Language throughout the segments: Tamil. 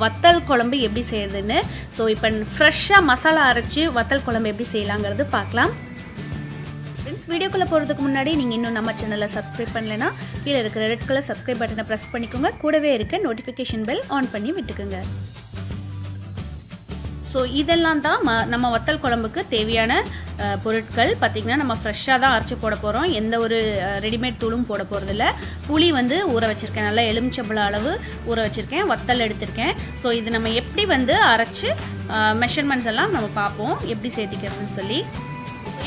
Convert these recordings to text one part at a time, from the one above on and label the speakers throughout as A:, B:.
A: வத்தல் குழம்பு எப்படி செய்யறதுன்னு. ஸோ இப்போ ஃப்ரெஷ்ஷாக மசாலா அரைச்சி வத்தல் குழம்பு எப்படி செய்யலாங்கிறது பார்க்கலாம். ஃப்ரெண்ட்ஸ், வீடியோக்குள்ளே போகிறதுக்கு முன்னாடி நீங்கள் இன்னும் நம்ம சேனலை சப்ஸ்கிரைப் பண்ணலைன்னா கீழே இருக்கிற ரெட் கலர் சப்ஸ்கிரைப் பட்டனை ப்ரெஸ் பண்ணிக்கோங்க. கூடவே இருக்க நோட்டிஃபிகேஷன் பெல் ஆன் பண்ணி விட்டுக்குங்க. ஸோ இதெல்லாம் தான் நம்ம வத்தல் குழம்புக்கு தேவையான பொருட்கள். பார்த்திங்கன்னா நம்ம ஃப்ரெஷ்ஷாக தான் அரைச்சி போட போகிறோம். எந்த ஒரு ரெடிமேட் தூளும் போட போகிறதில்ல. புளி வந்து ஊற வச்சுருக்கேன், நல்லா எலுமிச்சம்பழம் அளவு ஊற வச்சுருக்கேன், வத்தல் எடுத்திருக்கேன். ஸோ இது நம்ம எப்படி வந்து அரைச்சி மெஷர்மெண்ட்ஸ் எல்லாம் நம்ம பார்ப்போம் எப்படி சேர்த்திக்கிறதுன்னு சொல்லி.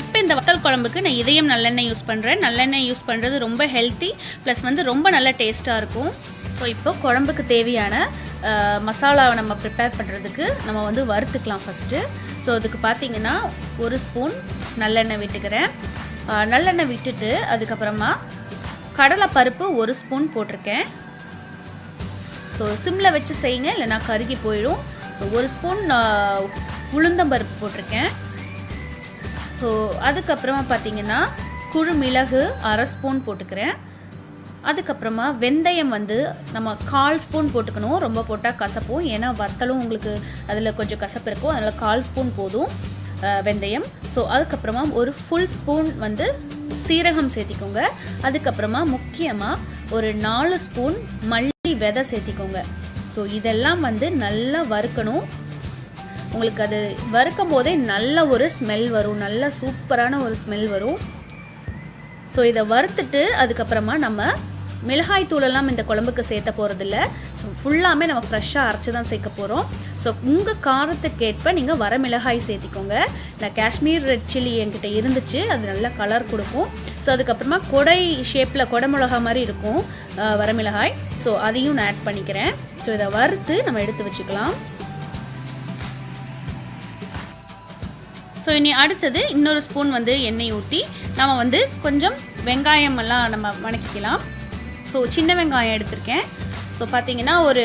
A: இப்போ இந்த வத்தல் குழம்புக்கு நான் இதயம் நல்லெண்ணெய் யூஸ் பண்ணுறேன். நல்லெண்ணெய் யூஸ் பண்ணுறது ரொம்ப ஹெல்த்தி, ப்ளஸ் வந்து ரொம்ப நல்ல டேஸ்ட்டாக இருக்கும். ஸோ இப்போ குழம்புக்கு தேவையான மசாலாவை நம்ம ப்ரிப்பேர் பண்ணுறதுக்கு நம்ம வந்து வறுத்துக்கலாம் ஃபஸ்ட்டு. ஸோ அதுக்கு பார்த்திங்கன்னா 1 ஸ்பூன் நல்லெண்ணெய் விட்டுக்கிறேன். நல்லெண்ணெய் விட்டுட்டு அதுக்கப்புறமா கடலை பருப்பு 1 ஸ்பூன் போட்டிருக்கேன். ஸோ சிம்மில் வச்சு செய்யுங்க, இல்லைனா கருகி போயிடும். ஸோ 1 ஸ்பூன் உளுந்தம்பருப்பு போட்டிருக்கேன். ஸோ அதுக்கப்புறமா பார்த்திங்கன்னா குழு மிளகு 1/2 ஸ்பூன் போட்டுக்கிறேன். அதுக்கப்புறமா வெந்தயம் வந்து நம்ம 1/4 ஸ்பூன் போட்டுக்கணும். ரொம்ப போட்டால் கசப்பும், ஏன்னா வத்தலும் உங்களுக்கு அதில் கொஞ்சம் கசப்பு இருக்கும். அதனால் 1/4 ஸ்பூன் போதும் வெந்தயம். ஸோ அதுக்கப்புறமா ஒரு ஃபுல் ஸ்பூன் வந்து சீரகம் சேர்த்திக்கோங்க. அதுக்கப்புறமா முக்கியமாக ஒரு 4 ஸ்பூன் மல்லி விதை சேர்த்திக்கோங்க. ஸோ இதெல்லாம் வந்து நல்லா வறுக்கணும். உங்களுக்கு அது வறுக்கும் போதே நல்ல ஒரு ஸ்மெல் வரும், நல்ல சூப்பரான ஒரு ஸ்மெல் வரும். ஸோ இதை வறுத்துட்டு அதுக்கப்புறமா நம்ம மிளகாய் தூளெல்லாம் இந்த குழம்புக்கு சேர்த்த போகிறதில்ல. ஸோ ஃபுல்லாமே நம்ம ஃப்ரெஷ்ஷாக அரைச்சி தான் சேர்க்க போகிறோம். ஸோ உங்கள் காரத்துக்கேற்ப நீங்கள் வர மிளகாய் சேர்த்திக்கோங்க. நான் காஷ்மீர் ரெட் சில்லி என்கிட்ட இருந்துச்சு, அது நல்ல கலர் கொடுக்கும். ஸோ அதுக்கப்புறமா கொடை ஷேப்பில் கொடை மிளகா மாதிரி இருக்கும் வரமிளகாய். ஸோ அதையும் நான் ஆட் பண்ணிக்கிறேன். ஸோ இதை வறுத்து நம்ம எடுத்து வச்சுக்கலாம். ஸோ இனி அடுத்தது இன்னொரு ஸ்பூன் வந்து எண்ணெய் ஊற்றி நம்ம வந்து கொஞ்சம் வெங்காயம் எல்லாம் நம்ம வணக்கிக்கலாம். ஸோ சின்ன வெங்காயம் எடுத்திருக்கேன். ஸோ பார்த்திங்கன்னா ஒரு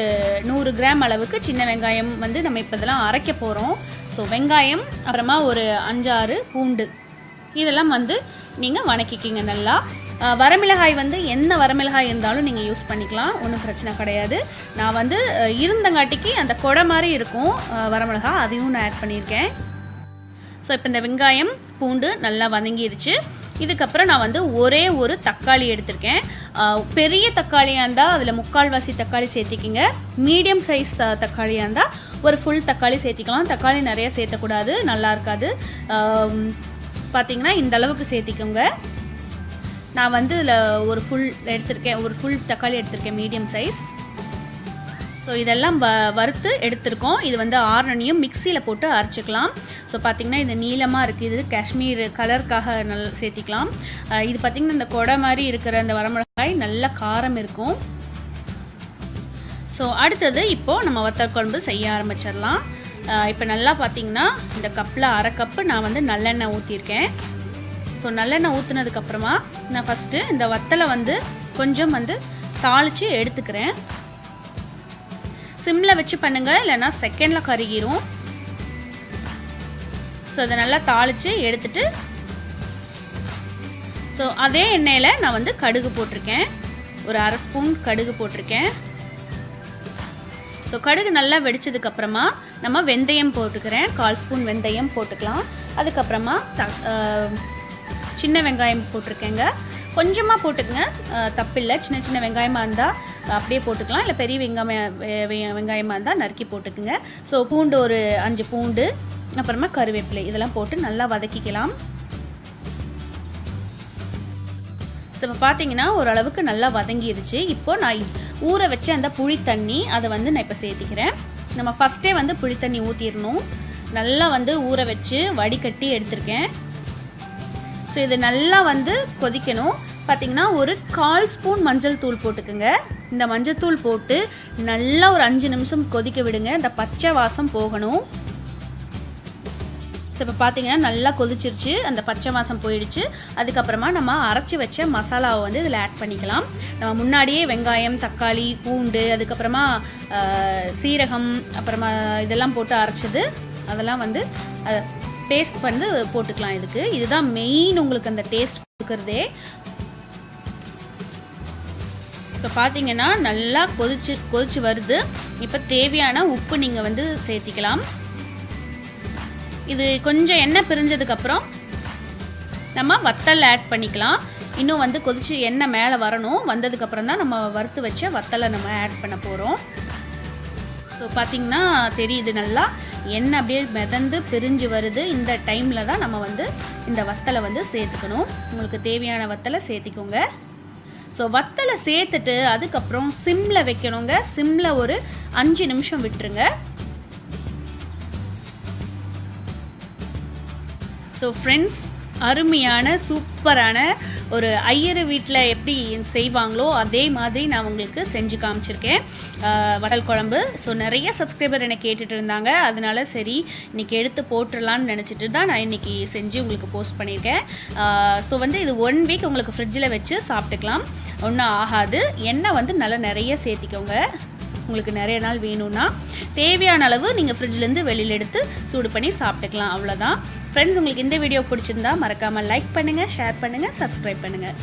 A: 100 கிராம் அளவுக்கு சின்ன வெங்காயம் வந்து நம்ம இப்போ இதெல்லாம் அரைக்க போகிறோம். ஸோ வெங்காயம், அப்புறமா ஒரு 5-6 பூண்டு, இதெல்லாம் வந்து நீங்கள் வணக்கிக்கிங்க நல்லா. வரமிளகாய் வந்து என்ன வரமிளகாய் இருந்தாலும் நீங்கள் யூஸ் பண்ணிக்கலாம், ஒன்றும் பிரச்சனை கிடையாது. நான் வந்து இருந்தங்காட்டிக்கு அந்த கொடை மாதிரி இருக்கும் வரமிளகாய், அதையும் நான் ஆட் பண்ணியிருக்கேன். ஸோ இப்போ இந்த வெங்காயம் பூண்டு நல்லா வதங்கிருச்சு. இதுக்கப்புறம் நான் வந்து ஒரே ஒரு தக்காளி எடுத்திருக்கேன். பெரிய தக்காளியாக இருந்தால் அதில் 3/4 தக்காளி சேர்த்திக்கிங்க. மீடியம் சைஸ் தக்காளியாக இருந்தால் ஒரு ஃபுல் தக்காளி சேர்த்திக்கலாம். தக்காளி நிறையா சேர்த்தக்கூடாது, நல்லா இருக்காது. பார்த்திங்கன்னா இந்த அளவுக்கு சேர்த்திக்கோங்க. நான் வந்து இதில் ஒரு ஃபுல் எடுத்திருக்கேன், ஒரு ஃபுல் தக்காளி எடுத்திருக்கேன் மீடியம் சைஸ். ஸோ இதெல்லாம் வறுத்து எடுத்திருக்கோம். இது வந்து ஆறனையும் மிக்சியில் போட்டு அரைச்சிக்கலாம். ஸோ பார்த்திங்கன்னா இது நீளமாக இருக்குது, இது காஷ்மீர் கலருக்காக நல்லா சேர்த்திக்கலாம். இது பார்த்திங்கன்னா இந்த கொடை மாதிரி இருக்கிற அந்த வரமிளகாய் நல்ல காரம் இருக்கும். ஸோ அடுத்தது இப்போது நம்ம வத்தல் குழம்பு செய்ய ஆரம்பிச்சிடலாம். இப்போ நல்லா பார்த்திங்கன்னா இந்த கப்பில் 1/2 கப்பு நான் வந்து நல்லெண்ணெய் ஊற்றிருக்கேன். ஸோ நல்லெண்ணெய் ஊற்றுனதுக்கப்புறமா நான் ஃபஸ்ட்டு இந்த வத்தலை வந்து கொஞ்சம் வந்து தாளித்து எடுத்துக்கிறேன். சிம்மில் வச்சு பண்ணுங்கள், இல்லைன்னா செகண்டில் கருகிரும். ஸோ அதை நல்லா தாளித்து எடுத்துட்டு, ஸோ அதே எண்ணெயில் நான் வந்து கடுகு போட்டிருக்கேன், ஒரு 1/2 ஸ்பூன் கடுகு போட்டிருக்கேன். ஸோ கடுகு நல்லா வெடிச்சதுக்கப்புறமா நம்ம வெந்தயம் போட்டுக்கிறேன், 1/4 ஸ்பூன் வெந்தயம் போட்டுக்கலாம். அதுக்கப்புறமா சின்ன வெங்காயம் போட்டிருக்கேங்க, கொஞ்சமாக போட்டுக்கங்க, தப்பில்லை. சின்ன சின்ன வெங்காயமாக இருந்தால் அப்படியே போட்டுக்கலாம், இல்லை பெரிய வெங்காயமாக இருந்தால் நறுக்கி போட்டுக்குங்க. ஸோ பூண்டு ஒரு 5 பூண்டு, அப்புறமா கருவேப்பிலை, இதெல்லாம் போட்டு நல்லா வதக்கிக்கலாம். ஸோ இப்போ பார்த்தீங்கன்னா ஓரளவுக்கு நல்லா வதங்கிருச்சு. இப்போது நான் ஊற வச்ச அந்த புளி தண்ணி அதை வந்து நான் இப்போ சேர்த்திக்கிறேன். நம்ம ஃபஸ்ட்டே வந்து புளி தண்ணி ஊற்றிடணும். நல்லா வந்து ஊற வச்சு வடிகட்டி எடுத்திருக்கேன். ஸோ இது நல்லா வந்து கொதிக்கணும். பார்த்திங்கன்னா ஒரு 1/4 ஸ்பூன் மஞ்சள் தூள் போட்டுக்குங்க. இந்த மஞ்சள் தூள் போட்டு நல்லா ஒரு 5 நிமிஷம் கொதிக்க விடுங்க, இந்த பச்சை வாசம் போகணும். ஸோ இப்போ பார்த்திங்கன்னா நல்லா கொதிச்சிருச்சு, அந்த பச்சை வாசம் போயிடுச்சு. அதுக்கப்புறமா நம்ம அரைச்சி வச்ச மசாலாவை வந்து இதில் ஆட் பண்ணிக்கலாம். நம்ம முன்னாடியே வெங்காயம், தக்காளி, பூண்டு, அதுக்கப்புறமா சீரகம், அப்புறமா இதெல்லாம் போட்டு அரைச்சது, அதெல்லாம் வந்து பேஸ்ட் பண்ணி போட்டுக்கலாம். இதுதான் மெயின் உங்களுக்கு அந்த டேஸ்ட் கொடுக்குறதே. இப்போ பார்த்தீங்கன்னா நல்லா கொதிச்சு வருது. இப்போ தேவையான உப்பு நீங்கள் வந்து சேர்த்திக்கலாம். இது கொஞ்சம் எண்ணெய் பிரிஞ்சதுக்கப்புறம் நம்ம வத்தல் ஆட் பண்ணிக்கலாம். இன்னும் வந்து கொதிச்சு எண்ணெய் மேலே வரணும். வந்ததுக்கப்புறம் தான் நம்ம வறுத்து வச்ச வத்தலை நம்ம ஆட் பண்ண போகிறோம். ஸோ பார்த்திங்கன்னா தெரியுது, நல்லா எண்ணெய் அப்படியே மிதந்து பிரிஞ்சு வருது. இந்த டைமில் தான் நம்ம வந்து இந்த வத்தலை வந்து சேர்த்துக்கணும். உங்களுக்கு தேவையான வத்தலை சேர்த்திக்கோங்க. ஸோ வத்தலை சேர்த்துட்டு அதுக்கப்புறம் சிம்மில் வைக்கணுங்க. சிம்மில் ஒரு 5 நிமிஷம் விட்டுருங்க. ஸோ ஃப்ரெண்ட்ஸ், அருமையான சூப்பரான ஒரு ஐயர் வீட்டில் எப்படி செய்வாங்களோ அதே மாதிரி நான் உங்களுக்கு செஞ்சு காமிச்சிருக்கேன் வத்தல் குழம்பு. ஸோ நிறைய சப்ஸ்கிரைபர் என்னை கேட்டுட்டு இருந்தாங்க. அதனால சரி இன்றைக்கி எடுத்து போட்டுடலான்னு நினச்சிட்டு தான் நான் இன்றைக்கி செஞ்சு உங்களுக்கு போஸ்ட் பண்ணியிருக்கேன். ஸோ வந்து இது 1 வீக் உங்களுக்கு ஃப்ரிட்ஜில் வச்சு சாப்பிட்டுக்கலாம், ஒன்றும் ஆகாது. எண்ணெய் வந்து நல்லா நிறைய சேர்த்திக்கோங்க. உங்களுக்கு நிறைய நாள் வேணும்னா தேவையான அளவு நீங்கள் ஃப்ரிட்ஜ்லேருந்து வெளியில் எடுத்து சூடு பண்ணி சாப்பிட்டுக்கலாம். அவ்வளோதான் ஃப்ரெண்ட்ஸ். உங்களுக்கு இந்த வீடியோ பிடிச்சிருந்தா மறக்காமல் லைக் பண்ணுங்கள், ஷேர் பண்ணுங்கள், சப்ஸ்கிரைப் பண்ணுங்கள்.